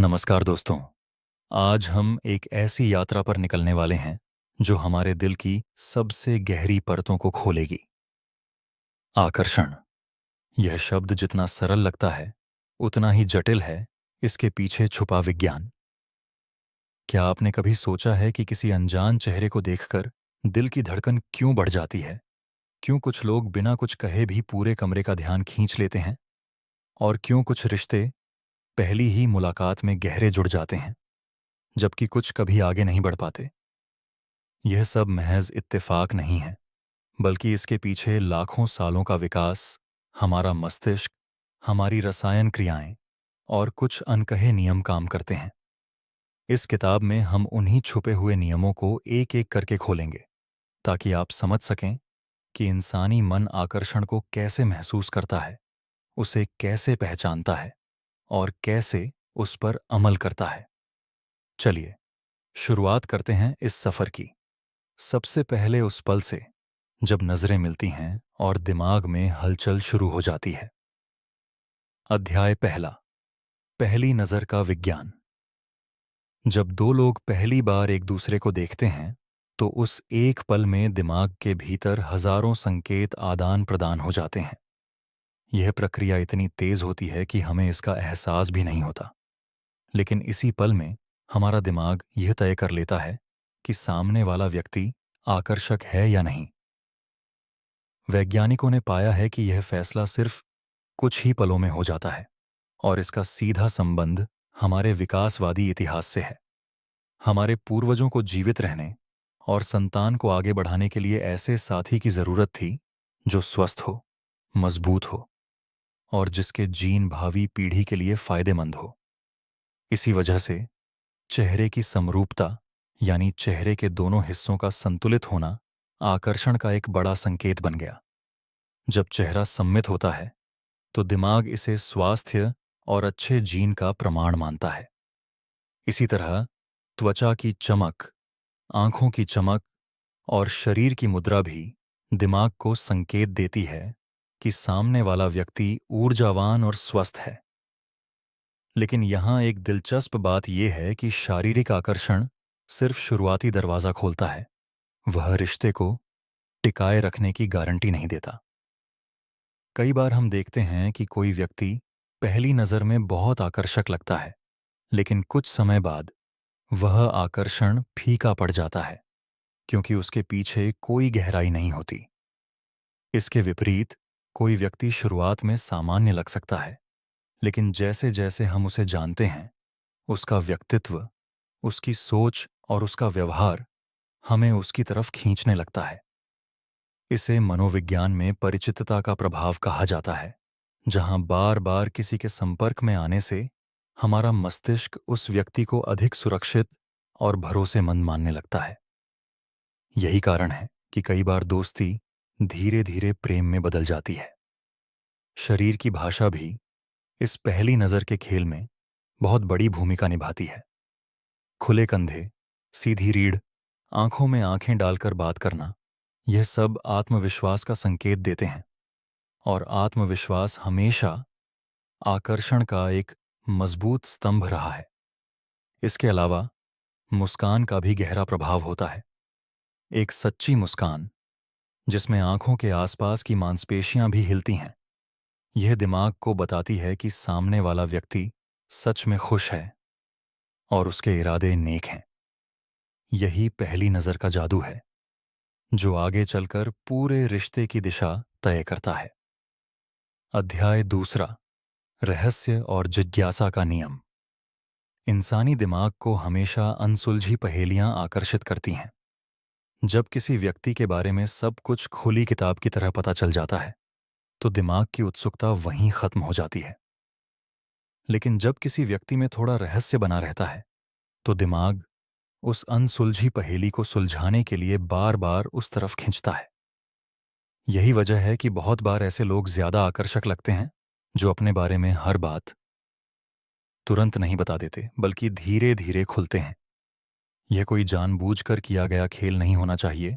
नमस्कार दोस्तों। आज हम एक ऐसी यात्रा पर निकलने वाले हैं जो हमारे दिल की सबसे गहरी परतों को खोलेगी। आकर्षण। यह शब्द जितना सरल लगता है उतना ही जटिल है इसके पीछे छुपा विज्ञान। क्या आपने कभी सोचा है कि किसी अनजान चेहरे को देखकर दिल की धड़कन क्यों बढ़ जाती है? क्यों कुछ लोग बिना कुछ कहे भी पूरे कमरे का ध्यान खींच लेते हैं? और क्यों कुछ रिश्ते पहली ही मुलाकात में गहरे जुड़ जाते हैं जबकि कुछ कभी आगे नहीं बढ़ पाते? यह सब महज इत्तेफाक नहीं है, बल्कि इसके पीछे लाखों सालों का विकास, हमारा मस्तिष्क, हमारी रसायन क्रियाएं और कुछ अनकहे नियम काम करते हैं। इस किताब में हम उन्हीं छुपे हुए नियमों को एक एक करके खोलेंगे, ताकि आप समझ सकें कि इंसानी मन आकर्षण को कैसे महसूस करता है, उसे कैसे पहचानता है और कैसे उस पर अमल करता है। चलिए, शुरुआत करते हैं इस सफ़र की। सबसे पहले उस पल से जब नजरें मिलती हैं और दिमाग में हलचल शुरू हो जाती है। अध्याय पहला। पहली नजर का विज्ञान। जब दो लोग पहली बार एक दूसरे को देखते हैं तो उस एक पल में दिमाग के भीतर हजारों संकेत आदान प्रदान हो जाते हैं। यह प्रक्रिया इतनी तेज होती है कि हमें इसका एहसास भी नहीं होता, लेकिन इसी पल में हमारा दिमाग यह तय कर लेता है कि सामने वाला व्यक्ति आकर्षक है या नहीं। वैज्ञानिकों ने पाया है कि यह फैसला सिर्फ कुछ ही पलों में हो जाता है और इसका सीधा संबंध हमारे विकासवादी इतिहास से है। हमारे पूर्वजों को जीवित रहने और संतान को आगे बढ़ाने के लिए ऐसे साथी की जरूरत थी जो स्वस्थ हो, मजबूत हो और जिसके जीन भावी पीढ़ी के लिए फायदेमंद हो। इसी वजह से चेहरे की समरूपता, यानी चेहरे के दोनों हिस्सों का संतुलित होना, आकर्षण का एक बड़ा संकेत बन गया। जब चेहरा सम्मित होता है तो दिमाग इसे स्वास्थ्य और अच्छे जीन का प्रमाण मानता है। इसी तरह त्वचा की चमक, आंखों की चमक और शरीर की मुद्रा भी दिमाग को संकेत देती है कि सामने वाला व्यक्ति ऊर्जावान और स्वस्थ है। लेकिन यहां एक दिलचस्प बात यह है कि शारीरिक आकर्षण सिर्फ शुरुआती दरवाजा खोलता है, वह रिश्ते को टिकाए रखने की गारंटी नहीं देता। कई बार हम देखते हैं कि कोई व्यक्ति पहली नज़र में बहुत आकर्षक लगता है, लेकिन कुछ समय बाद वह आकर्षण फीका पड़ जाता है क्योंकि उसके पीछे कोई गहराई नहीं होती। इसके विपरीत कोई व्यक्ति शुरुआत में सामान्य लग सकता है, लेकिन जैसे जैसे हम उसे जानते हैं, उसका व्यक्तित्व, उसकी सोच और उसका व्यवहार हमें उसकी तरफ खींचने लगता है। इसे मनोविज्ञान में परिचितता का प्रभाव कहा जाता है, जहां बार बार किसी के संपर्क में आने से हमारा मस्तिष्क उस व्यक्ति को अधिक सुरक्षित और भरोसेमंद मानने लगता है। यही कारण है कि कई बार दोस्ती धीरे धीरे प्रेम में बदल जाती है। शरीर की भाषा भी इस पहली नज़र के खेल में बहुत बड़ी भूमिका निभाती है। खुले कंधे, सीधी रीढ़, आंखों में आंखें डालकर बात करना, यह सब आत्मविश्वास का संकेत देते हैं और आत्मविश्वास हमेशा आकर्षण का एक मजबूत स्तंभ रहा है। इसके अलावा मुस्कान का भी गहरा प्रभाव होता है। एक सच्ची मुस्कान जिसमें आंखों के आसपास की मांसपेशियां भी हिलती हैं, यह दिमाग को बताती है कि सामने वाला व्यक्ति सच में खुश है और उसके इरादे नेक हैं। यही पहली नज़र का जादू है जो आगे चलकर पूरे रिश्ते की दिशा तय करता है। अध्याय दूसरा। रहस्य और जिज्ञासा का नियम। इंसानी दिमाग को हमेशा अनसुलझी पहेलियां आकर्षित करती हैं। जब किसी व्यक्ति के बारे में सब कुछ खुली किताब की तरह पता चल जाता है तो दिमाग की उत्सुकता वहीं खत्म हो जाती है। लेकिन जब किसी व्यक्ति में थोड़ा रहस्य बना रहता है तो दिमाग उस अनसुलझी पहेली को सुलझाने के लिए बार बार उस तरफ खींचता है। यही वजह है कि बहुत बार ऐसे लोग ज्यादा आकर्षक लगते हैं जो अपने बारे में हर बात तुरंत नहीं बता देते, बल्कि धीरे धीरे खुलते हैं। यह कोई जानबूझकर किया गया खेल नहीं होना चाहिए,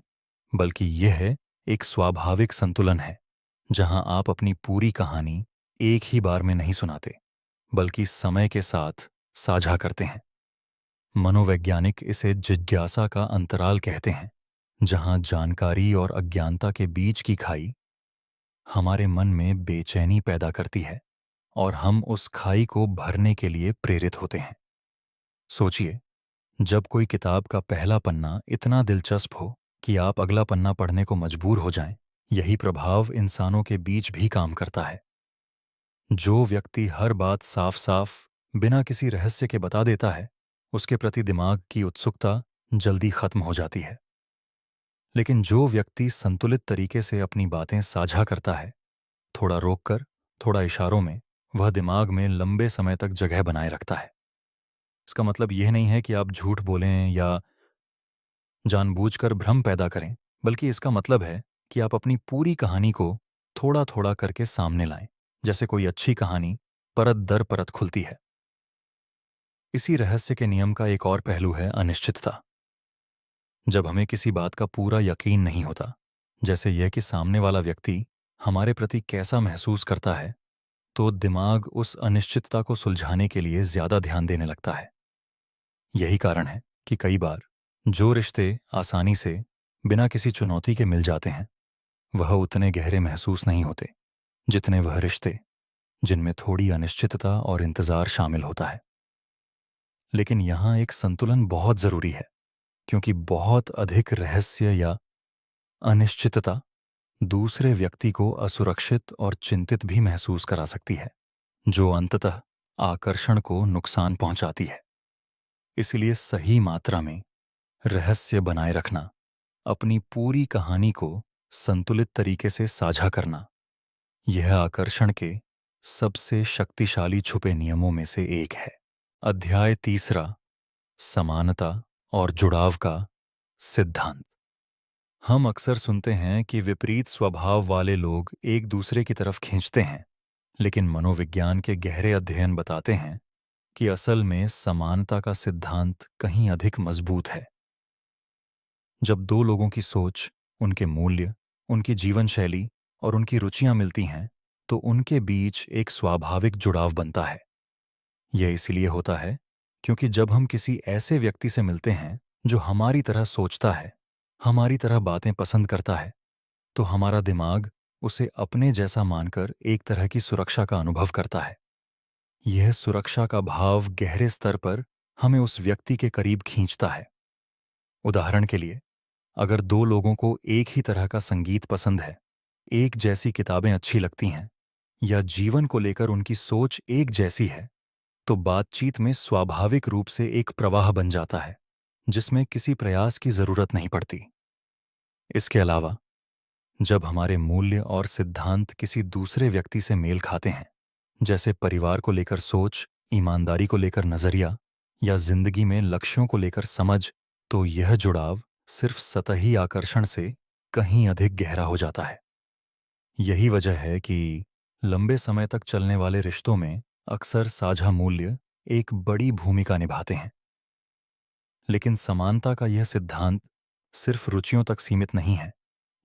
बल्कि यह एक स्वाभाविक संतुलन है जहां आप अपनी पूरी कहानी एक ही बार में नहीं सुनाते, बल्कि समय के साथ साझा करते हैं। मनोवैज्ञानिक इसे जिज्ञासा का अंतराल कहते हैं, जहां जानकारी और अज्ञानता के बीच की खाई हमारे मन में बेचैनी पैदा करती है और हम उस खाई को भरने के लिए प्रेरित होते हैं। सोचिए, जब कोई किताब का पहला पन्ना इतना दिलचस्प हो कि आप अगला पन्ना पढ़ने को मजबूर हो जाएं, यही प्रभाव इंसानों के बीच भी काम करता है। जो व्यक्ति हर बात साफ साफ बिना किसी रहस्य के बता देता है, उसके प्रति दिमाग की उत्सुकता जल्दी खत्म हो जाती है। लेकिन जो व्यक्ति संतुलित तरीके से अपनी बातें साझा करता है, थोड़ा रोककर, थोड़ा इशारों में, वह दिमाग में लंबे समय तक जगह बनाए रखता है। इसका मतलब यह नहीं है कि आप झूठ बोलें या जानबूझकर भ्रम पैदा करें, बल्कि इसका मतलब है कि आप अपनी पूरी कहानी को थोड़ा थोड़ा करके सामने लाएं, जैसे कोई अच्छी कहानी परत दर परत खुलती है। इसी रहस्य के नियम का एक और पहलू है अनिश्चितता। जब हमें किसी बात का पूरा यकीन नहीं होता, जैसे यह कि सामने वाला व्यक्ति हमारे प्रति कैसा महसूस करता है, तो दिमाग उस अनिश्चितता को सुलझाने के लिए ज्यादा ध्यान देने लगता है। यही कारण है कि कई बार जो रिश्ते आसानी से बिना किसी चुनौती के मिल जाते हैं, वह उतने गहरे महसूस नहीं होते जितने वह रिश्ते जिनमें थोड़ी अनिश्चितता और इंतजार शामिल होता है। लेकिन यहां एक संतुलन बहुत जरूरी है, क्योंकि बहुत अधिक रहस्य या अनिश्चितता दूसरे व्यक्ति को असुरक्षित और चिंतित भी महसूस करा सकती है, जो अंततः आकर्षण को नुकसान पहुंचाती है। इसलिए सही मात्रा में रहस्य बनाए रखना, अपनी पूरी कहानी को संतुलित तरीके से साझा करना, यह आकर्षण के सबसे शक्तिशाली छुपे नियमों में से एक है। अध्याय तीसरा, समानता और जुड़ाव का सिद्धांत। हम अक्सर सुनते हैं कि विपरीत स्वभाव वाले लोग एक दूसरे की तरफ खींचते हैं, लेकिन मनोविज्ञान के गहरे अध्ययन बताते हैं कि असल में समानता का सिद्धांत कहीं अधिक मजबूत है। जब दो लोगों की सोच, उनके मूल्य, उनकी जीवन शैली और उनकी रुचियां मिलती हैं, तो उनके बीच एक स्वाभाविक जुड़ाव बनता है। यह इसलिए होता है क्योंकि जब हम किसी ऐसे व्यक्ति से मिलते हैं जो हमारी तरह सोचता है, हमारी तरह बातें पसंद करता है, तो हमारा दिमाग उसे अपने जैसा मानकर एक तरह की सुरक्षा का अनुभव करता है। यह सुरक्षा का भाव गहरे स्तर पर हमें उस व्यक्ति के करीब खींचता है। उदाहरण के लिए, अगर दो लोगों को एक ही तरह का संगीत पसंद है, एक जैसी किताबें अच्छी लगती हैं, या जीवन को लेकर उनकी सोच एक जैसी है, तो बातचीत में स्वाभाविक रूप से एक प्रवाह बन जाता है, जिसमें किसी प्रयास की जरूरत नहीं पड़ती। इसके अलावा, जब हमारे मूल्य और सिद्धांत किसी दूसरे व्यक्ति से मेल खाते हैं, जैसे परिवार को लेकर सोच, ईमानदारी को लेकर नजरिया या जिंदगी में लक्ष्यों को लेकर समझ, तो यह जुड़ाव सिर्फ सतही आकर्षण से कहीं अधिक गहरा हो जाता है। यही वजह है कि लंबे समय तक चलने वाले रिश्तों में अक्सर साझा मूल्य एक बड़ी भूमिका निभाते हैं। लेकिन समानता का यह सिद्धांत सिर्फ रुचियों तक सीमित नहीं है,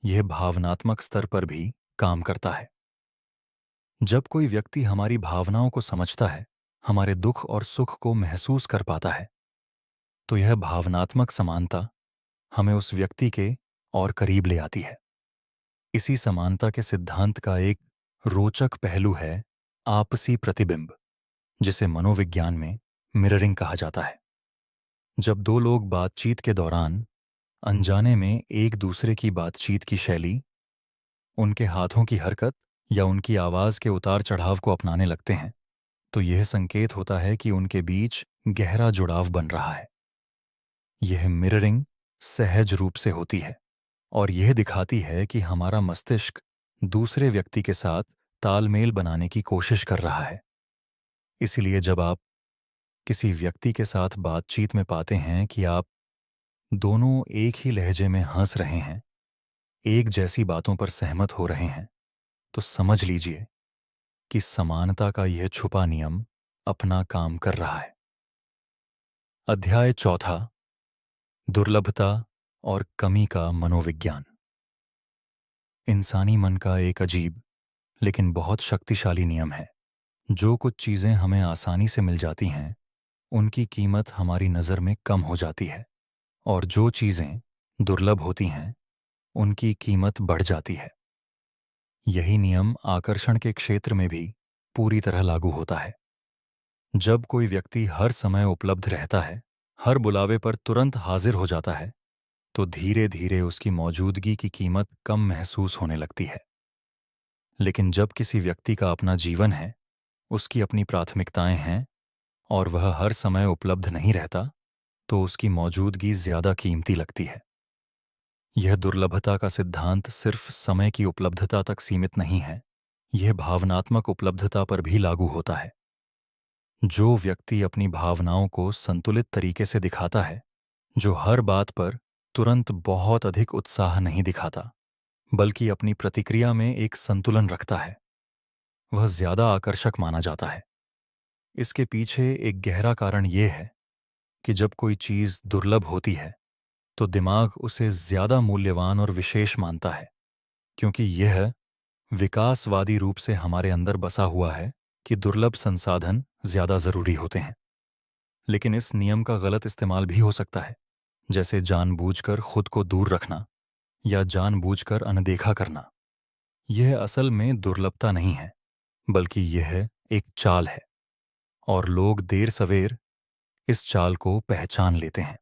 यह भावनात्मक स्तर पर भी काम करता है। जब कोई व्यक्ति हमारी भावनाओं को समझता है, हमारे दुख और सुख को महसूस कर पाता है, तो यह भावनात्मक समानता हमें उस व्यक्ति के और करीब ले आती है। इसी समानता के सिद्धांत का एक रोचक पहलू है आपसी प्रतिबिंब, जिसे मनोविज्ञान में मिररिंग कहा जाता है। जब दो लोग बातचीत के दौरान अनजाने में एक दूसरे की बातचीत की शैली, उनके हाथों की हरकत या उनकी आवाज के उतार चढ़ाव को अपनाने लगते हैं, तो यह संकेत होता है कि उनके बीच गहरा जुड़ाव बन रहा है। यह मिररिंग सहज रूप से होती है और यह दिखाती है कि हमारा मस्तिष्क दूसरे व्यक्ति के साथ तालमेल बनाने की कोशिश कर रहा है। इसलिए जब आप किसी व्यक्ति के साथ बातचीत में पाते हैं कि आप दोनों एक ही लहजे में हंस रहे हैं, एक जैसी बातों पर सहमत हो रहे हैं, तो समझ लीजिए कि समानता का यह छुपा नियम अपना काम कर रहा है। अध्याय चौथा, दुर्लभता और कमी का मनोविज्ञान। इंसानी मन का एक अजीब लेकिन बहुत शक्तिशाली नियम है। जो कुछ चीजें हमें आसानी से मिल जाती हैं, उनकी कीमत हमारी नज़र में कम हो जाती है, और जो चीज़ें दुर्लभ होती हैं उनकी कीमत बढ़ जाती है। यही नियम आकर्षण के क्षेत्र में भी पूरी तरह लागू होता है। जब कोई व्यक्ति हर समय उपलब्ध रहता है, हर बुलावे पर तुरंत हाजिर हो जाता है, तो धीरे धीरे उसकी मौजूदगी की कीमत कम महसूस होने लगती है। लेकिन जब किसी व्यक्ति का अपना जीवन है, उसकी अपनी प्राथमिकताएं हैं और वह हर समय उपलब्ध नहीं रहता, तो उसकी मौजूदगी ज्यादा कीमती लगती है। यह दुर्लभता का सिद्धांत सिर्फ समय की उपलब्धता तक सीमित नहीं है, यह भावनात्मक उपलब्धता पर भी लागू होता है। जो व्यक्ति अपनी भावनाओं को संतुलित तरीके से दिखाता है, जो हर बात पर तुरंत बहुत अधिक उत्साह नहीं दिखाता, बल्कि अपनी प्रतिक्रिया में एक संतुलन रखता है, वह ज्यादा आकर्षक माना जाता है। इसके पीछे एक गहरा कारण यह है कि जब कोई चीज दुर्लभ होती है, तो दिमाग उसे ज्यादा मूल्यवान और विशेष मानता है, क्योंकि यह विकासवादी रूप से हमारे अंदर बसा हुआ है कि दुर्लभ संसाधन ज्यादा जरूरी होते हैं। लेकिन इस नियम का गलत इस्तेमाल भी हो सकता है, जैसे जानबूझकर खुद को दूर रखना या जानबूझकर अनदेखा करना। यह असल में दुर्लभता नहीं है, बल्कि यह एक चाल है, और लोग देर सवेर इस चाल को पहचान लेते हैं।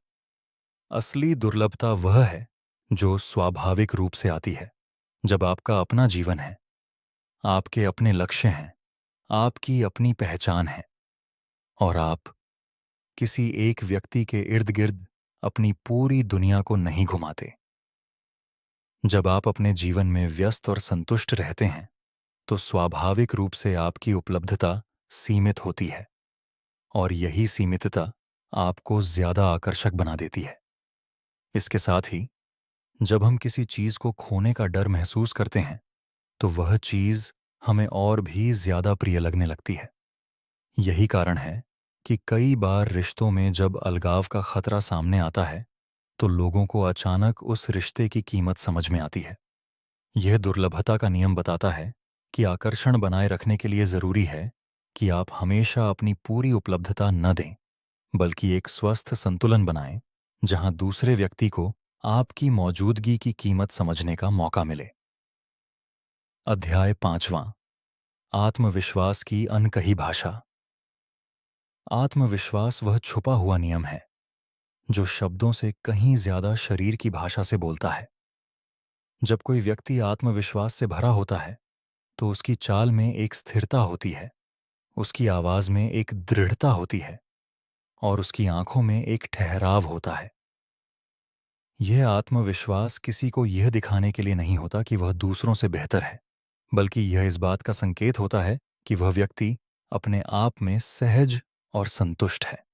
असली दुर्लभता वह है जो स्वाभाविक रूप से आती है, जब आपका अपना जीवन है, आपके अपने लक्ष्य हैं, आपकी अपनी पहचान है, और आप किसी एक व्यक्ति के इर्द गिर्द अपनी पूरी दुनिया को नहीं घुमाते। जब आप अपने जीवन में व्यस्त और संतुष्ट रहते हैं, तो स्वाभाविक रूप से आपकी उपलब्धता सीमित होती है, और यही सीमितता आपको ज्यादा आकर्षक बना देती है। इसके साथ ही जब हम किसी चीज को खोने का डर महसूस करते हैं, तो वह चीज हमें और भी ज्यादा प्रिय लगने लगती है। यही कारण है कि कई बार रिश्तों में जब अलगाव का खतरा सामने आता है, तो लोगों को अचानक उस रिश्ते की कीमत समझ में आती है। यह दुर्लभता का नियम बताता है कि आकर्षण बनाए रखने के लिए जरूरी है कि आप हमेशा अपनी पूरी उपलब्धता न दें, बल्कि एक स्वस्थ संतुलन बनाएं, जहां दूसरे व्यक्ति को आपकी मौजूदगी की कीमत समझने का मौका मिले। अध्याय 5वां, आत्मविश्वास की अनकही भाषा। आत्मविश्वास वह छुपा हुआ नियम है जो शब्दों से कहीं ज्यादा शरीर की भाषा से बोलता है। जब कोई व्यक्ति आत्मविश्वास से भरा होता है, तो उसकी चाल में एक स्थिरता होती है, उसकी आवाज में एक दृढ़ता होती है, और उसकी आंखों में एक ठहराव होता है। यह आत्मविश्वास किसी को यह दिखाने के लिए नहीं होता कि वह दूसरों से बेहतर है, बल्कि यह इस बात का संकेत होता है कि वह व्यक्ति अपने आप में सहज और संतुष्ट है।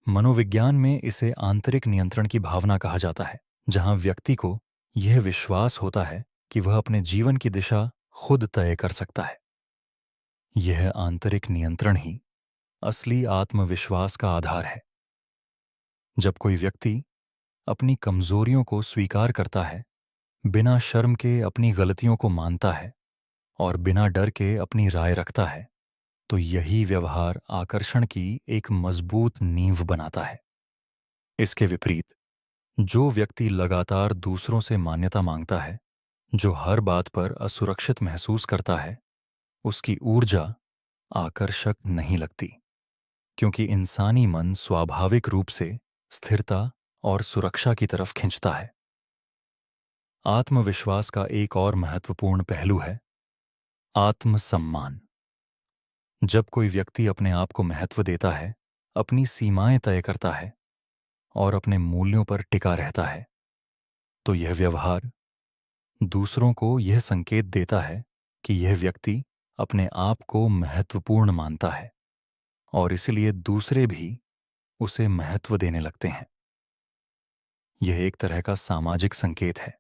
मनोविज्ञान में इसे आंतरिक नियंत्रण की भावना कहा जाता है, जहां व्यक्ति को यह विश्वास होता है कि वह अपने जीवन की दिशा खुद तय कर सकता है। यह आंतरिक नियंत्रण ही असली आत्मविश्वास का आधार है। जब कोई व्यक्ति अपनी कमजोरियों को स्वीकार करता है, बिना शर्म के अपनी गलतियों को मानता है और बिना डर के अपनी राय रखता है, तो यही व्यवहार आकर्षण की एक मजबूत नींव बनाता है। इसके विपरीत, जो व्यक्ति लगातार दूसरों से मान्यता मांगता है, जो हर बात पर असुरक्षित महसूस करता है, उसकी ऊर्जा आकर्षक नहीं लगती, क्योंकि इंसानी मन स्वाभाविक रूप से स्थिरता और सुरक्षा की तरफ खिंचता है। आत्मविश्वास का एक और महत्वपूर्ण पहलू है आत्मसम्मान। जब कोई व्यक्ति अपने आप को महत्व देता है, अपनी सीमाएं तय करता है और अपने मूल्यों पर टिका रहता है, तो यह व्यवहार दूसरों को यह संकेत देता है कि यह व्यक्ति अपने आप को महत्वपूर्ण मानता है, और इसलिए दूसरे भी उसे महत्व देने लगते हैं। यह एक तरह का सामाजिक संकेत है,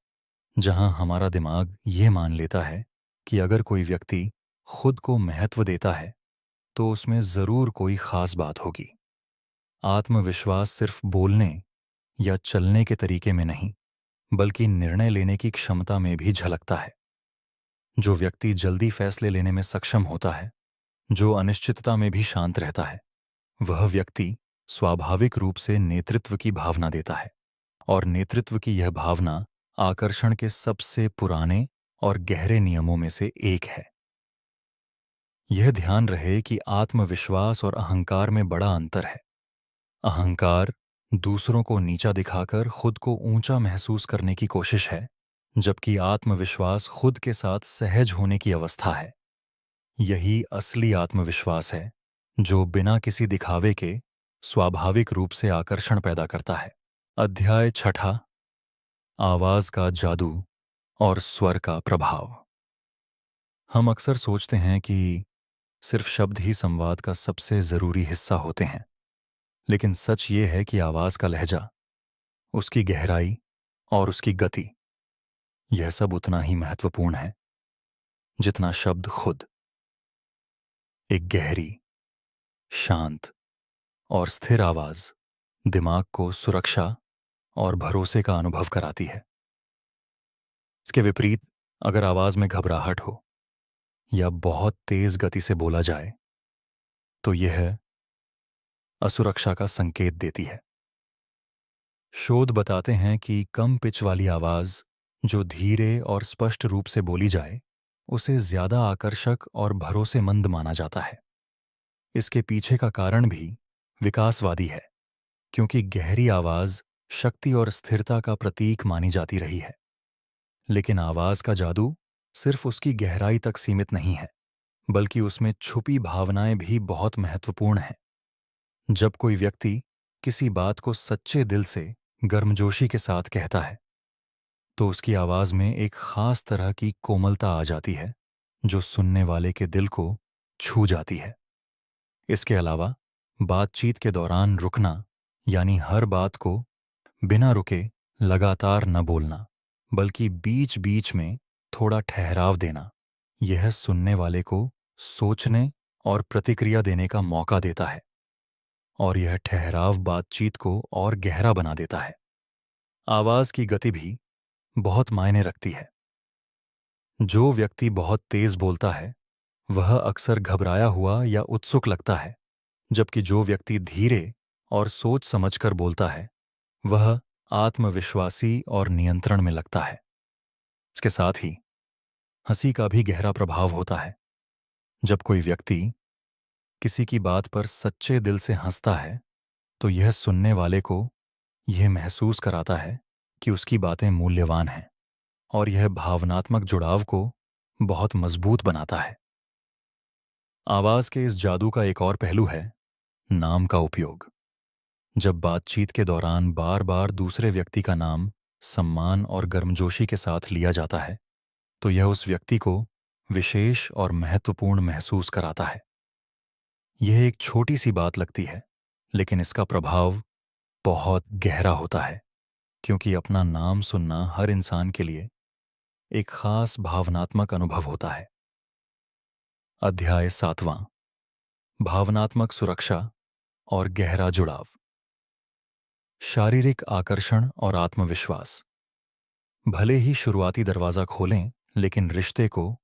जहां हमारा दिमाग ये मान लेता है कि अगर कोई व्यक्ति खुद को महत्व देता है, तो उसमें जरूर कोई खास बात होगी। आत्मविश्वास सिर्फ बोलने या चलने के तरीके में नहीं, बल्कि निर्णय लेने की क्षमता में भी झलकता है। जो व्यक्ति जल्दी फैसले लेने में सक्षम होता है, जो अनिश्चितता में भी शांत रहता है, वह व्यक्ति स्वाभाविक रूप से नेतृत्व की भावना देता है, और नेतृत्व की यह भावना आकर्षण के सबसे पुराने और गहरे नियमों में से एक है। यह ध्यान रहे कि आत्मविश्वास और अहंकार में बड़ा अंतर है। अहंकार दूसरों को नीचा दिखाकर खुद को ऊंचा महसूस करने की कोशिश है, जबकि आत्मविश्वास खुद के साथ सहज होने की अवस्था है। यही असली आत्मविश्वास है, जो बिना किसी दिखावे के स्वाभाविक रूप से आकर्षण पैदा करता है। अध्याय छठा, आवाज का जादू और स्वर का प्रभाव। हम अक्सर सोचते हैं कि सिर्फ शब्द ही संवाद का सबसे जरूरी हिस्सा होते हैं, लेकिन सच ये है कि आवाज का लहजा, उसकी गहराई और उसकी गति, यह सब उतना ही महत्वपूर्ण है जितना शब्द खुद। एक गहरी, शांत और स्थिर आवाज दिमाग को सुरक्षा और भरोसे का अनुभव कराती है। इसके विपरीत, अगर आवाज में घबराहट हो या बहुत तेज गति से बोला जाए, तो यह असुरक्षा का संकेत देती है। शोध बताते हैं कि कम पिच वाली आवाज जो धीरे और स्पष्ट रूप से बोली जाए, उसे ज्यादा आकर्षक और भरोसेमंद माना जाता है। इसके पीछे का कारण भी विकासवादी है, क्योंकि गहरी आवाज शक्ति और स्थिरता का प्रतीक मानी जाती रही है। लेकिन आवाज का जादू सिर्फ उसकी गहराई तक सीमित नहीं है, बल्कि उसमें छुपी भावनाएं भी बहुत महत्वपूर्ण हैं। जब कोई व्यक्ति किसी बात को सच्चे दिल से गर्मजोशी के साथ कहता है, तो उसकी आवाज में एक खास तरह की कोमलता आ जाती है, जो सुनने वाले के दिल को छू जाती है। इसके अलावा बातचीत के दौरान रुकना, यानी हर बात को बिना रुके लगातार न बोलना, बल्कि बीच बीच में थोड़ा ठहराव देना, यह सुनने वाले को सोचने और प्रतिक्रिया देने का मौका देता है, और यह ठहराव बातचीत को और गहरा बना देता है। आवाज की गति भी बहुत मायने रखती है। जो व्यक्ति बहुत तेज बोलता है, वह अक्सर घबराया हुआ या उत्सुक लगता है, जबकि जो व्यक्ति धीरे और सोच समझकर बोलता है, वह आत्मविश्वासी और नियंत्रण में लगता है। इसके साथ ही हंसी का भी गहरा प्रभाव होता है। जब कोई व्यक्ति किसी की बात पर सच्चे दिल से हंसता है, तो यह सुनने वाले को यह महसूस कराता है कि उसकी बातें मूल्यवान हैं, और यह भावनात्मक जुड़ाव को बहुत मजबूत बनाता है। आवाज के इस जादू का एक और पहलू है नाम का उपयोग। जब बातचीत के दौरान बार बार दूसरे व्यक्ति का नाम सम्मान और गर्मजोशी के साथ लिया जाता है, तो यह उस व्यक्ति को विशेष और महत्वपूर्ण महसूस कराता है। यह एक छोटी सी बात लगती है, लेकिन इसका प्रभाव बहुत गहरा होता है, क्योंकि अपना नाम सुनना हर इंसान के लिए एक खास भावनात्मक अनुभव होता है। अध्याय सातवां, भावनात्मक सुरक्षा और गहरा जुड़ाव। शारीरिक आकर्षण और आत्मविश्वास भले ही शुरुआती दरवाजा खोलें, लेकिन रिश्ते को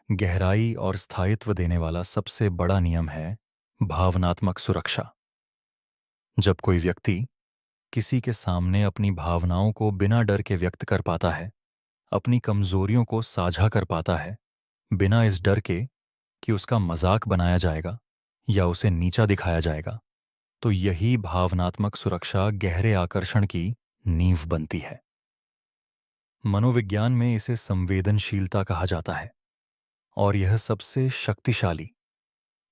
गहराई और स्थायित्व देने वाला सबसे बड़ा नियम है भावनात्मक सुरक्षा। जब कोई व्यक्ति किसी के सामने अपनी भावनाओं को बिना डर के व्यक्त कर पाता है, अपनी कमजोरियों को साझा कर पाता है, बिना इस डर के कि उसका मजाक बनाया जाएगा या उसे नीचा दिखाया जाएगा, तो यही भावनात्मक सुरक्षा गहरे आकर्षण की नींव बनती है। मनोविज्ञान में इसे संवेदनशीलता कहा जाता है, और यह सबसे शक्तिशाली,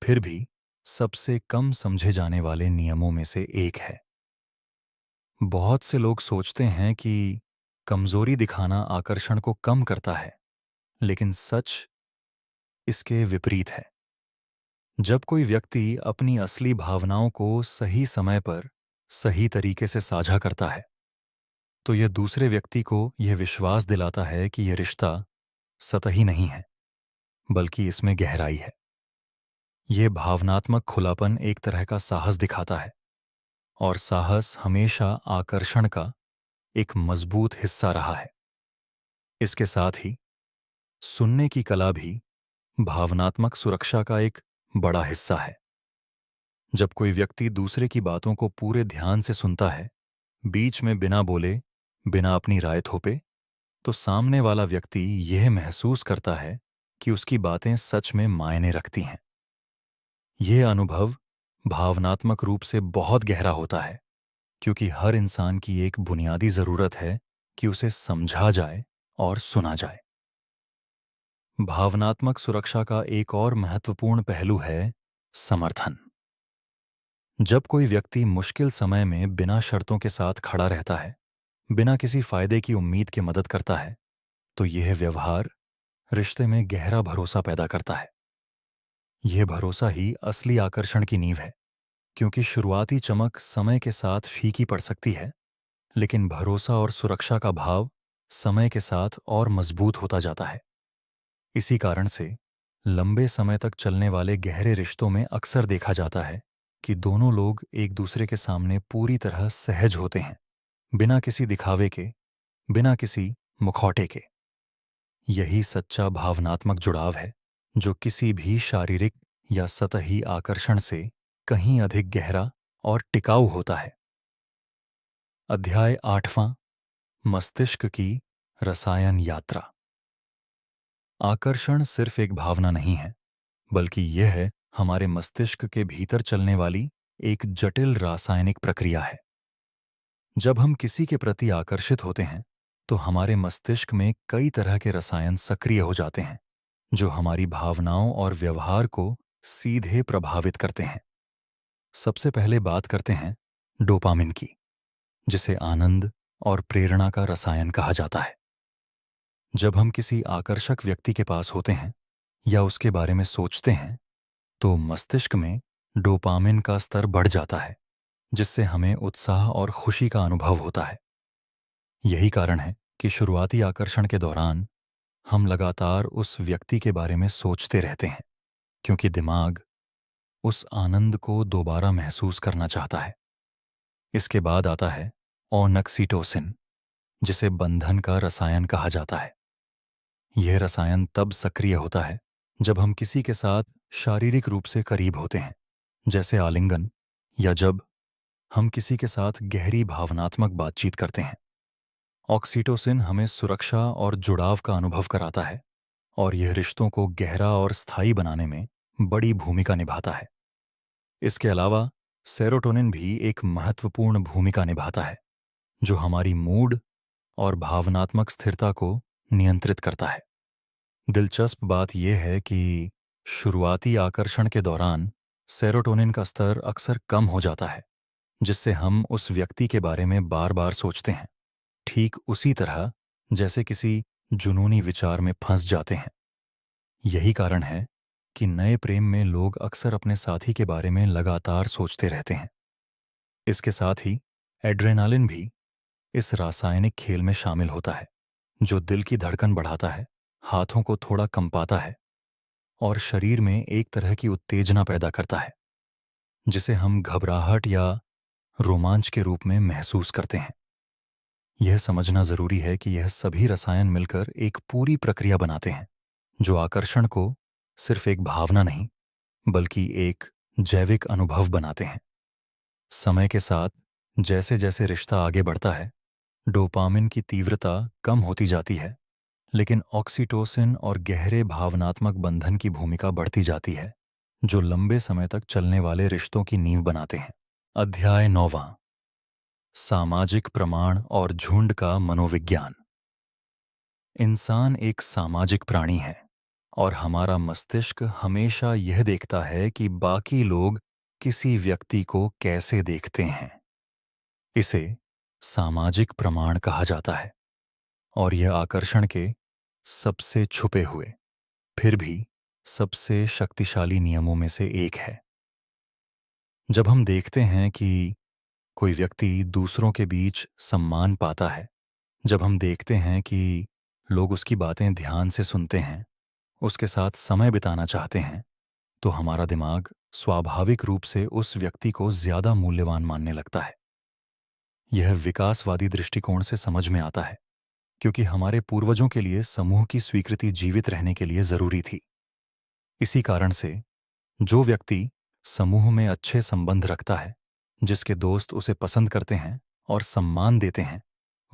फिर भी सबसे कम समझे जाने वाले नियमों में से एक है। बहुत से लोग सोचते हैं कि कमजोरी दिखाना आकर्षण को कम करता है, लेकिन सच इसके विपरीत है। जब कोई व्यक्ति अपनी असली भावनाओं को सही समय पर सही तरीके से साझा करता है, तो यह दूसरे व्यक्ति को यह विश्वास दिलाता है कि यह रिश्ता सतही नहीं है, बल्कि इसमें गहराई है। यह भावनात्मक खुलापन एक तरह का साहस दिखाता है, और साहस हमेशा आकर्षण का एक मजबूत हिस्सा रहा है। इसके साथ ही सुनने की कला भी भावनात्मक सुरक्षा का एक बड़ा हिस्सा है। जब कोई व्यक्ति दूसरे की बातों को पूरे ध्यान से सुनता है, बीच में बिना बोले, बिना अपनी राय थोपे, तो सामने वाला व्यक्ति यह महसूस करता है कि उसकी बातें सच में मायने रखती हैं। यह अनुभव भावनात्मक रूप से बहुत गहरा होता है, क्योंकि हर इंसान की एक बुनियादी जरूरत है कि उसे समझा जाए और सुना जाए। भावनात्मक सुरक्षा का एक और महत्वपूर्ण पहलू है समर्थन। जब कोई व्यक्ति मुश्किल समय में बिना शर्तों के साथ खड़ा रहता है, बिना किसी फायदे की उम्मीद के मदद करता है, तो यह व्यवहार रिश्ते में गहरा भरोसा पैदा करता है। यह भरोसा ही असली आकर्षण की नींव है, क्योंकि शुरुआती चमक समय के साथ फीकी पड़ सकती है, लेकिन भरोसा और सुरक्षा का भाव समय के साथ और मजबूत होता जाता है। इसी कारण से लंबे समय तक चलने वाले गहरे रिश्तों में अक्सर देखा जाता है कि दोनों लोग एक दूसरे के सामने पूरी तरह सहज होते हैं, बिना किसी दिखावे के, बिना किसी मुखौटे के। यही सच्चा भावनात्मक जुड़ाव है, जो किसी भी शारीरिक या सतही आकर्षण से कहीं अधिक गहरा और टिकाऊ होता है। अध्याय 8वां, मस्तिष्क की रसायन यात्रा। आकर्षण सिर्फ एक भावना नहीं है, बल्कि यह है हमारे मस्तिष्क के भीतर चलने वाली एक जटिल रासायनिक प्रक्रिया है। जब हम किसी के प्रति आकर्षित होते हैं, तो हमारे मस्तिष्क में कई तरह के रसायन सक्रिय हो जाते हैं, जो हमारी भावनाओं और व्यवहार को सीधे प्रभावित करते हैं। सबसे पहले बात करते हैं डोपामिन की, जिसे आनंद और प्रेरणा का रसायन कहा जाता है। जब हम किसी आकर्षक व्यक्ति के पास होते हैं या उसके बारे में सोचते हैं, तो मस्तिष्क में डोपामिन का स्तर बढ़ जाता है, जिससे हमें उत्साह और खुशी का अनुभव होता है। यही कारण है कि शुरुआती आकर्षण के दौरान हम लगातार उस व्यक्ति के बारे में सोचते रहते हैं, क्योंकि दिमाग उस आनंद को दोबारा महसूस करना चाहता है। इसके बाद आता है ऑक्सीटोसिन, जिसे बंधन का रसायन कहा जाता है। यह रसायन तब सक्रिय होता है जब हम किसी के साथ शारीरिक रूप से करीब होते हैं, जैसे आलिंगन, या जब हम किसी के साथ गहरी भावनात्मक बातचीत करते हैं। ऑक्सीटोसिन हमें सुरक्षा और जुड़ाव का अनुभव कराता है, और यह रिश्तों को गहरा और स्थायी बनाने में बड़ी भूमिका निभाता है। इसके अलावा सेरोटोनिन भी एक महत्वपूर्ण भूमिका निभाता है, जो हमारी मूड और भावनात्मक स्थिरता को नियंत्रित करता है। दिलचस्प बात यह है कि शुरुआती आकर्षण के दौरान सेरोटोनिन का स्तर अक्सर कम हो जाता है, जिससे हम उस व्यक्ति के बारे में बार बार सोचते हैं, ठीक उसी तरह जैसे किसी जुनूनी विचार में फंस जाते हैं। यही कारण है कि नए प्रेम में लोग अक्सर अपने साथी के बारे में लगातार सोचते रहते हैं। इसके साथ ही एड्रेनालिन भी इस रासायनिक खेल में शामिल होता है, जो दिल की धड़कन बढ़ाता है, हाथों को थोड़ा कंपाता है और शरीर में एक तरह की उत्तेजना पैदा करता है, जिसे हम घबराहट या रोमांच के रूप में महसूस करते हैं। यह समझना जरूरी है कि यह सभी रसायन मिलकर एक पूरी प्रक्रिया बनाते हैं, जो आकर्षण को सिर्फ एक भावना नहीं, बल्कि एक जैविक अनुभव बनाते हैं। समय के साथ जैसे जैसे रिश्ता आगे बढ़ता है, डोपामिन की तीव्रता कम होती जाती है, लेकिन ऑक्सीटोसिन और गहरे भावनात्मक बंधन की भूमिका बढ़ती जाती है, जो लंबे समय तक चलने वाले रिश्तों की नींव बनाते हैं। अध्याय 9वां, सामाजिक प्रमाण और झुंड का मनोविज्ञान। इंसान एक सामाजिक प्राणी है, और हमारा मस्तिष्क हमेशा यह देखता है कि बाकी लोग किसी व्यक्ति को कैसे देखते हैं। इसे सामाजिक प्रमाण कहा जाता है, और यह आकर्षण के सबसे छुपे हुए, फिर भी सबसे शक्तिशाली नियमों में से एक है। जब हम देखते हैं कि कोई व्यक्ति दूसरों के बीच सम्मान पाता है, जब हम देखते हैं कि लोग उसकी बातें ध्यान से सुनते हैं, उसके साथ समय बिताना चाहते हैं, तो हमारा दिमाग स्वाभाविक रूप से उस व्यक्ति को ज्यादा मूल्यवान मानने लगता है। यह विकासवादी दृष्टिकोण से समझ में आता है, क्योंकि हमारे पूर्वजों के लिए समूह की स्वीकृति जीवित रहने के लिए जरूरी थी। इसी कारण से जो व्यक्ति समूह में अच्छे संबंध रखता है, जिसके दोस्त उसे पसंद करते हैं और सम्मान देते हैं,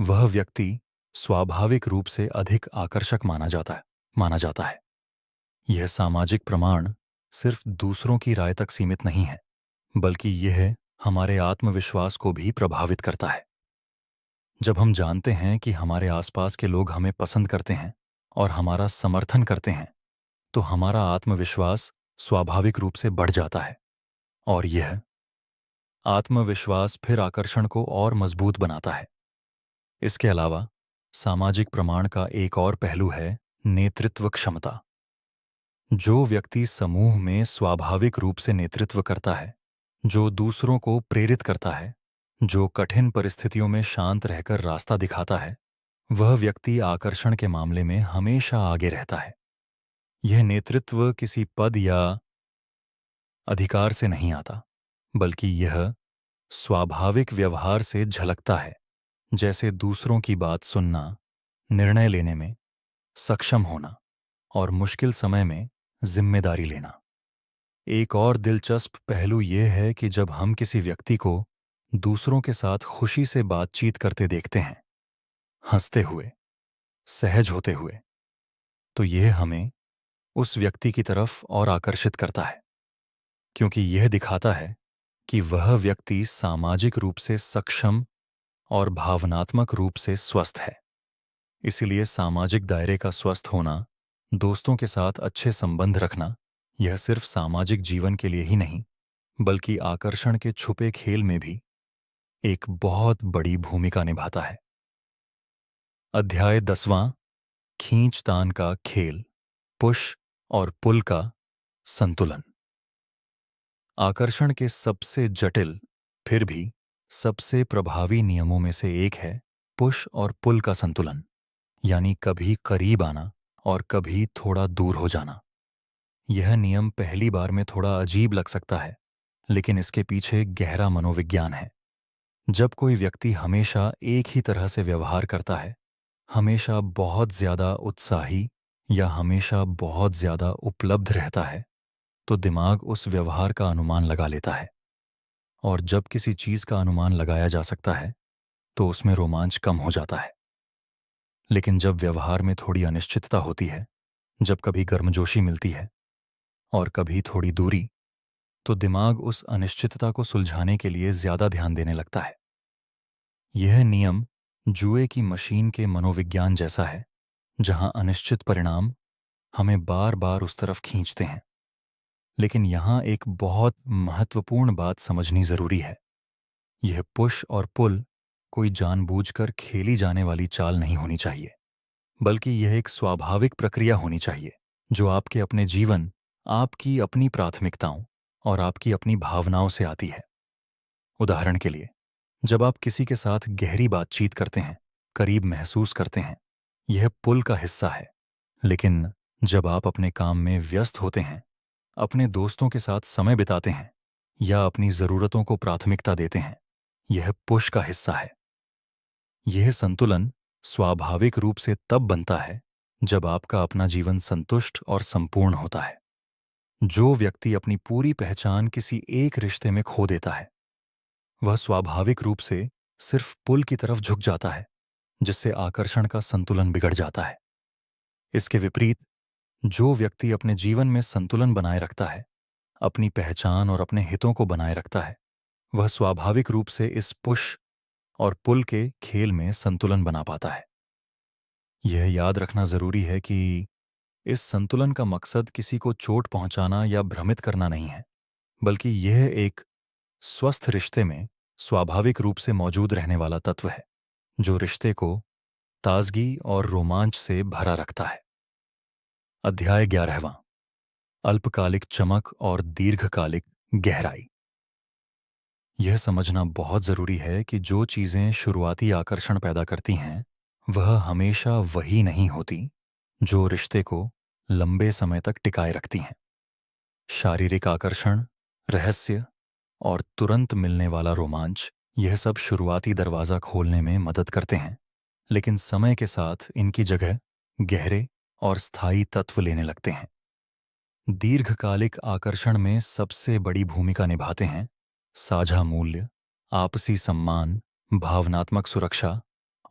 वह व्यक्ति स्वाभाविक रूप से अधिक आकर्षक माना जाता है। यह सामाजिक प्रमाण सिर्फ दूसरों की राय तक सीमित नहीं है, बल्कि यह हमारे आत्मविश्वास को भी प्रभावित करता है। जब हम जानते हैं कि हमारे आसपास के लोग हमें पसंद करते हैं और हमारा समर्थन करते हैं, तो हमारा आत्मविश्वास स्वाभाविक रूप से बढ़ जाता है, और यह आत्मविश्वास फिर आकर्षण को और मजबूत बनाता है। इसके अलावा सामाजिक प्रमाण का एक और पहलू है नेतृत्व क्षमता। जो व्यक्ति समूह में स्वाभाविक रूप से नेतृत्व करता है, जो दूसरों को प्रेरित करता है, जो कठिन परिस्थितियों में शांत रहकर रास्ता दिखाता है, वह व्यक्ति आकर्षण के मामले में हमेशा आगे रहता है। यह नेतृत्व किसी पद या अधिकार से नहीं आता, बल्कि यह स्वाभाविक व्यवहार से झलकता है, जैसे दूसरों की बात सुनना, निर्णय लेने में सक्षम होना और मुश्किल समय में जिम्मेदारी लेना। एक और दिलचस्प पहलू यह है कि जब हम किसी व्यक्ति को दूसरों के साथ खुशी से बातचीत करते देखते हैं, हंसते हुए, सहज होते हुए, तो यह हमें उस व्यक्ति की तरफ और आकर्षित करता है, क्योंकि यह दिखाता है कि वह व्यक्ति सामाजिक रूप से सक्षम और भावनात्मक रूप से स्वस्थ है। इसीलिए सामाजिक दायरे का स्वस्थ होना, दोस्तों के साथ अच्छे संबंध रखना, यह सिर्फ सामाजिक जीवन के लिए ही नहीं, बल्कि आकर्षण के छुपे खेल में भी एक बहुत बड़ी भूमिका निभाता है। अध्याय 10वां, खींचतान का खेल, पुश और पुल का संतुलन। आकर्षण के सबसे जटिल, फिर भी सबसे प्रभावी नियमों में से एक है पुश और पुल का संतुलन, यानी कभी करीब आना और कभी थोड़ा दूर हो जाना। यह नियम पहली बार में थोड़ा अजीब लग सकता है, लेकिन इसके पीछे गहरा मनोविज्ञान है। जब कोई व्यक्ति हमेशा एक ही तरह से व्यवहार करता है, हमेशा बहुत ज्यादा उत्साही या हमेशा बहुत ज्यादा उपलब्ध रहता है, तो दिमाग उस व्यवहार का अनुमान लगा लेता है। और जब किसी चीज का अनुमान लगाया जा सकता है, तो उसमें रोमांच कम हो जाता है। लेकिन जब व्यवहार में थोड़ी अनिश्चितता होती है, जब कभी गर्मजोशी मिलती है और कभी थोड़ी दूरी, तो दिमाग उस अनिश्चितता को सुलझाने के लिए ज्यादा ध्यान देने लगता है। यह नियम जुए की मशीन के मनोविज्ञान जैसा है, जहां अनिश्चित परिणाम हमें बार बार उस तरफ खींचते हैं। लेकिन यहां एक बहुत महत्वपूर्ण बात समझनी जरूरी है। यह पुश और पुल कोई जानबूझकर खेली जाने वाली चाल नहीं होनी चाहिए, बल्कि यह एक स्वाभाविक प्रक्रिया होनी चाहिए, जो आपके अपने जीवन, आपकी अपनी प्राथमिकताओं और आपकी अपनी भावनाओं से आती है। उदाहरण के लिए, जब आप किसी के साथ गहरी बातचीत करते हैं, करीब महसूस करते हैं, यह पुल का हिस्सा है। लेकिन जब आप अपने काम में व्यस्त होते हैं, अपने दोस्तों के साथ समय बिताते हैं या अपनी जरूरतों को प्राथमिकता देते हैं, यह पुश का हिस्सा है। यह संतुलन स्वाभाविक रूप से तब बनता है जब आपका अपना जीवन संतुष्ट और संपूर्ण होता है। जो व्यक्ति अपनी पूरी पहचान किसी एक रिश्ते में खो देता है, वह स्वाभाविक रूप से सिर्फ पुल की तरफ झुक जाता है, जिससे आकर्षण का संतुलन बिगड़ जाता है। इसके विपरीत, जो व्यक्ति अपने जीवन में संतुलन बनाए रखता है, अपनी पहचान और अपने हितों को बनाए रखता है, वह स्वाभाविक रूप से इस पुश और पुल के खेल में संतुलन बना पाता है। यह याद रखना जरूरी है कि इस संतुलन का मकसद किसी को चोट पहुंचाना या भ्रमित करना नहीं है, बल्कि यह एक स्वस्थ रिश्ते में स्वाभाविक रूप से मौजूद रहने वाला तत्व है, जो रिश्ते को ताजगी और रोमांच से भरा रखता है। अध्याय 11वां, अल्पकालिक चमक और दीर्घकालिक गहराई। यह समझना बहुत जरूरी है कि जो चीजें शुरुआती आकर्षण पैदा करती हैं, वह हमेशा वही नहीं होती जो रिश्ते को लंबे समय तक टिकाए रखती हैं। शारीरिक आकर्षण, रहस्य और तुरंत मिलने वाला रोमांच, यह सब शुरुआती दरवाजा खोलने में मदद करते हैं, लेकिन समय के साथ इनकी जगह गहरे और स्थायी तत्व लेने लगते हैं। दीर्घकालिक आकर्षण में सबसे बड़ी भूमिका निभाते हैं साझा मूल्य, आपसी सम्मान, भावनात्मक सुरक्षा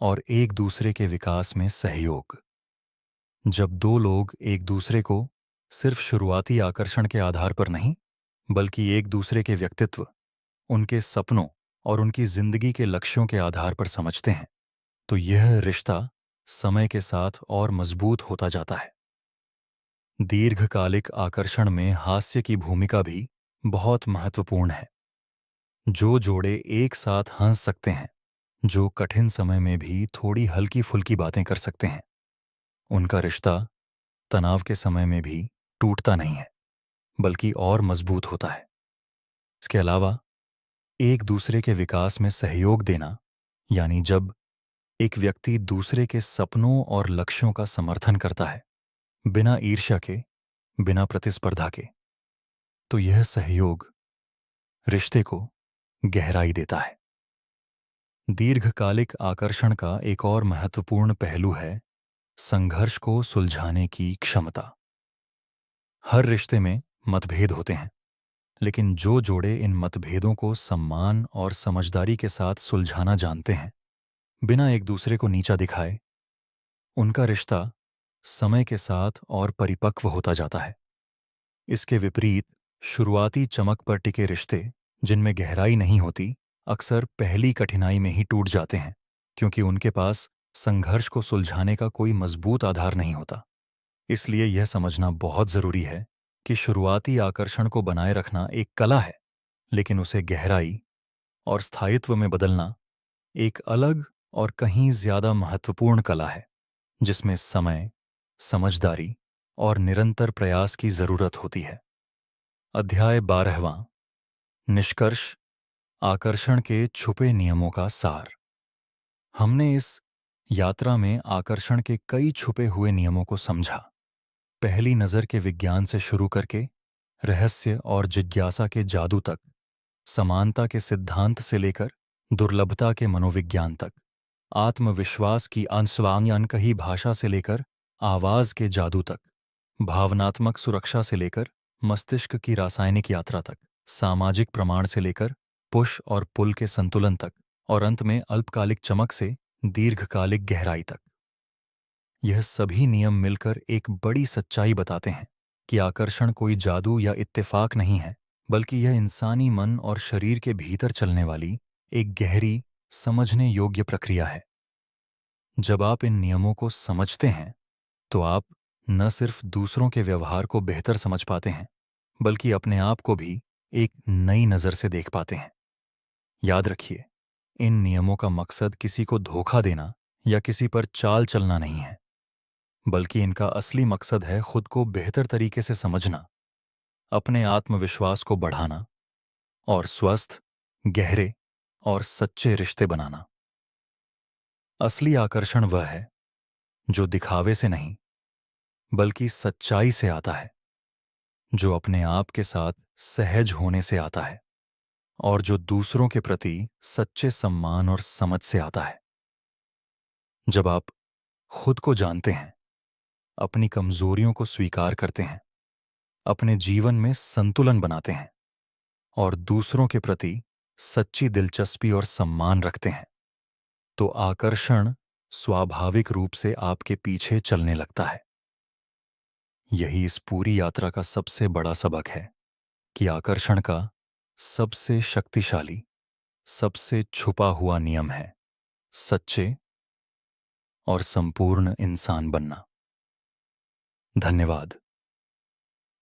और एक दूसरे के विकास में सहयोग। जब दो लोग एक दूसरे को सिर्फ शुरुआती आकर्षण के आधार पर नहीं, बल्कि एक दूसरे के व्यक्तित्व, उनके सपनों और उनकी जिंदगी के लक्ष्यों के आधार पर समझते हैं, तो यह रिश्ता समय के साथ और मजबूत होता जाता है। दीर्घकालिक आकर्षण में हास्य की भूमिका भी बहुत महत्वपूर्ण है। जो जोड़े एक साथ हंस सकते हैं, जो कठिन समय में भी थोड़ी हल्की फुल्की बातें कर सकते हैं, उनका रिश्ता तनाव के समय में भी टूटता नहीं है, बल्कि और मजबूत होता है। इसके अलावा एक दूसरे के विकास में सहयोग देना, यानी जब एक व्यक्ति दूसरे के सपनों और लक्ष्यों का समर्थन करता है, बिना ईर्ष्या के, बिना प्रतिस्पर्धा के, तो यह सहयोग रिश्ते को गहराई देता है। दीर्घकालिक आकर्षण का एक और महत्वपूर्ण पहलू है संघर्ष को सुलझाने की क्षमता। हर रिश्ते में मतभेद होते हैं, लेकिन जो जोड़े इन मतभेदों को सम्मान और समझदारी के साथ सुलझाना जानते हैं, बिना एक दूसरे को नीचा दिखाए, उनका रिश्ता समय के साथ और परिपक्व होता जाता है। इसके विपरीत शुरुआती चमक पर टिके रिश्ते, जिनमें गहराई नहीं होती, अक्सर पहली कठिनाई में ही टूट जाते हैं, क्योंकि उनके पास संघर्ष को सुलझाने का कोई मजबूत आधार नहीं होता। इसलिए यह समझना बहुत जरूरी है कि शुरुआती आकर्षण को बनाए रखना एक कला है, लेकिन उसे गहराई और स्थायित्व में बदलना एक अलग और कहीं ज्यादा महत्वपूर्ण कला है, जिसमें समय, समझदारी और निरंतर प्रयास की जरूरत होती है। अध्याय 12वां, निष्कर्ष, आकर्षण के छुपे नियमों का सार। हमने इस यात्रा में आकर्षण के कई छुपे हुए नियमों को समझा। पहली नज़र के विज्ञान से शुरू करके रहस्य और जिज्ञासा के जादू तक, समानता के सिद्धांत से लेकर दुर्लभता के मनोविज्ञान तक, आत्मविश्वास की अनकही भाषा से लेकर आवाज के जादू तक, भावनात्मक सुरक्षा से लेकर मस्तिष्क की रासायनिक यात्रा तक, सामाजिक प्रमाण से लेकर पुश और पुल के संतुलन तक, और अंत में अल्पकालिक चमक से दीर्घकालिक गहराई तक। यह सभी नियम मिलकर एक बड़ी सच्चाई बताते हैं कि आकर्षण कोई जादू या इत्तेफाक नहीं है, बल्कि यह इंसानी मन और शरीर के भीतर चलने वाली एक गहरी, समझने योग्य प्रक्रिया है। जब आप इन नियमों को समझते हैं, तो आप न सिर्फ दूसरों के व्यवहार को बेहतर समझ पाते हैं, बल्कि अपने आप को भी एक नई नज़र से देख पाते हैं। याद रखिए, इन नियमों का मकसद किसी को धोखा देना या किसी पर चाल चलना नहीं है, बल्कि इनका असली मकसद है खुद को बेहतर तरीके से समझना, अपने आत्मविश्वास को बढ़ाना और स्वस्थ, गहरे और सच्चे रिश्ते बनाना। असली आकर्षण वह है जो दिखावे से नहीं, बल्कि सच्चाई से आता है, जो अपने आप के साथ सहज होने से आता है और जो दूसरों के प्रति सच्चे सम्मान और समझ से आता है। जब आप खुद को जानते हैं, अपनी कमजोरियों को स्वीकार करते हैं, अपने जीवन में संतुलन बनाते हैं और दूसरों के प्रति सच्ची दिलचस्पी और सम्मान रखते हैं, तो आकर्षण स्वाभाविक रूप से आपके पीछे चलने लगता है। यही इस पूरी यात्रा का सबसे बड़ा सबक है कि आकर्षण का सबसे शक्तिशाली, सबसे छुपा हुआ नियम है सच्चे और संपूर्ण इंसान बनना। धन्यवाद।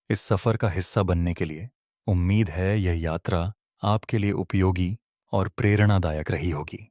इस सफर का हिस्सा बनने के लिए उम्मीद है यह यात्रा आपके लिए उपयोगी और प्रेरणादायक रही होगी।